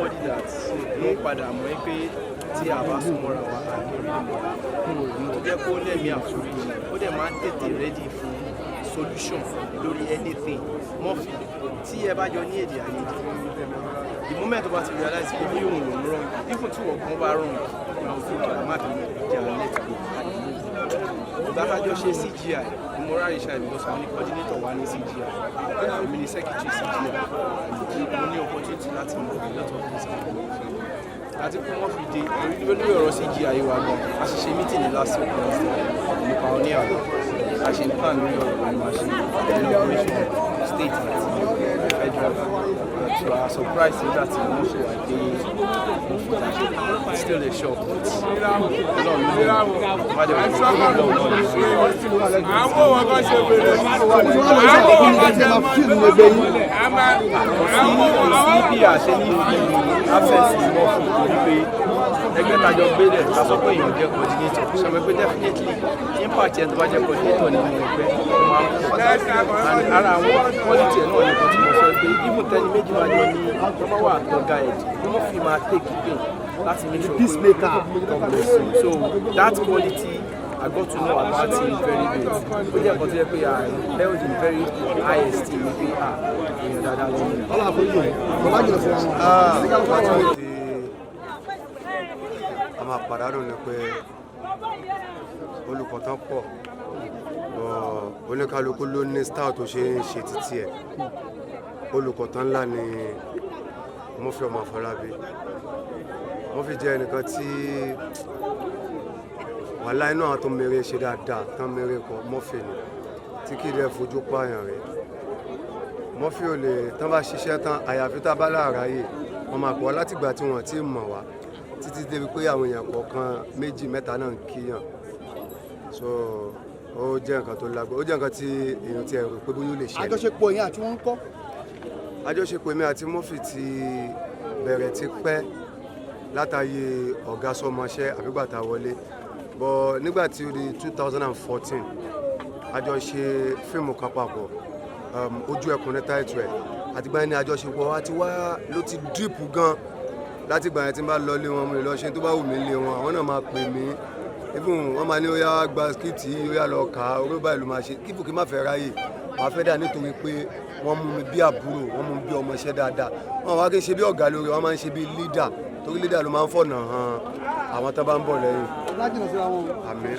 somebody that ló padà mọ̀ pé tí a bá súnmọ́ra wa tó jẹ́ kó lẹ́mí àforíjì ó dẹ̀ máa ń tètè ready fún solution lórí anything Murphy tí ẹ bá jọ ní èdè àìyedè the moment tó bá ti realize pé bí òun lòún wrong even tí wọ́n kan bá wrong àwọn tó kí má fi jà let go ìgbàkájọ ṣe CGI Moral Richard because àwọn ní coordinator wa ní CGI èmi ní secretary CGI mo ní opportunity láti mọ̀ a lot of things àti pé wọ́n fi dé lórí ọ̀rọ̀ CGI wa gan a ṣe ṣe meeting ní last week nípa oníyà a ṣe plan lórí ọ̀rọ̀ àmì àṣẹ inauguration state àti federal so I was surprised nígbà tí wọ́n ṣe wà pé still a shock but ọlọ́run ló lè má jẹ́ wọ́n fún ọlọ́run náà àwọn wọn kan ṣe wèrè sí bí àṣẹ ní absence mọ́ fún torí pé ẹgbẹ́ tajọ gbélẹ̀ ta sọ pé èèyàn jẹ́ coordinator ṣọmọ pé definitely impact ẹ̀ tó bá jẹ́ coordinator nínú ẹgbẹ́ máa ń pọ̀ and ara àwọn quality ẹ̀ náà ní kan tí mo sọ pé even tẹ́ni méjì máa jọ ní ọmọ wà tọ́gá ẹ̀ wọ́n fi máa take pain láti make sure pé so that quality I got to know about him very good. Ó jẹ́ nǹkan tó yẹ pé I held in very high esteem pé èèyàn dáadáa lọ́wọ́. A máa pàdánù ni pé olùkọ́ tán pọ̀ oníkálukú ló ní style tó ṣe ń ṣe títí ẹ̀ olùkọ́ tán ńlá ni Murphy ọmọ Afọlábí Murphy jẹ́ ẹnìkan tí wàhálà inú àwọn tó mèrè ṣe dáadáa tán mèrè kọ Murphy ni tí kì í dẹ́ fojú pààyàn rẹ̀ Murphy ò lè tán bá ṣiṣẹ́ tán àyàfi tá a bá láàráyè wọn máa pọ̀ látìgbà tí wọ́n ti mọ̀ wá títí débi pé àwọn èèyàn kọ̀ọ̀kan méjì mẹ́ta náà ń kíyàn so ó jẹ́ nǹkan tó lágbó ó jẹ́ nǹkan tí èèyàn ti rò pé bóyá ó lè ṣẹlẹ̀. àjọṣepọ̀ yẹn àti wọ́n ń kọ́. àjọṣepọ̀ mi àti Murphy ti bẹ̀rẹ̀ ti pẹ́ látàyè ọ̀gá sọmọṣẹ́ àbígbàtà wọlé bọ̀ nígbà tí ó di 2014 àjọ ṣe fíìmù kan papọ̀ ojú ẹkùn ní táìtù ẹ̀ àtìgbà yẹn ni àjọṣepọ̀ wa ti wá ló ti díìpù gan láti gbà yẹn tí n bá lọ lé wọn mo lè lọ ṣe tó bá wù mí lé wọn àwọn náà máa pè mí even wọn máa ní ó yá gba script yìí ó yá lọ kà á orí báyìí ló máa ṣe kíkù kí n má fẹ́ ráyè máa fẹ́ dà nítorí pé wọ́n mú mi bí àbúrò wọ́n mú mi bí ọmọ iṣẹ́ dáadáa wọn wá kí n ṣe bí ọ̀gá lórí wọn máa ń ṣe bí leader torí leader ló máa ń fọ̀nà hàn àwọn tó bá ń bọ̀ lẹ́yìn. lájìnà sí àwọn àmín.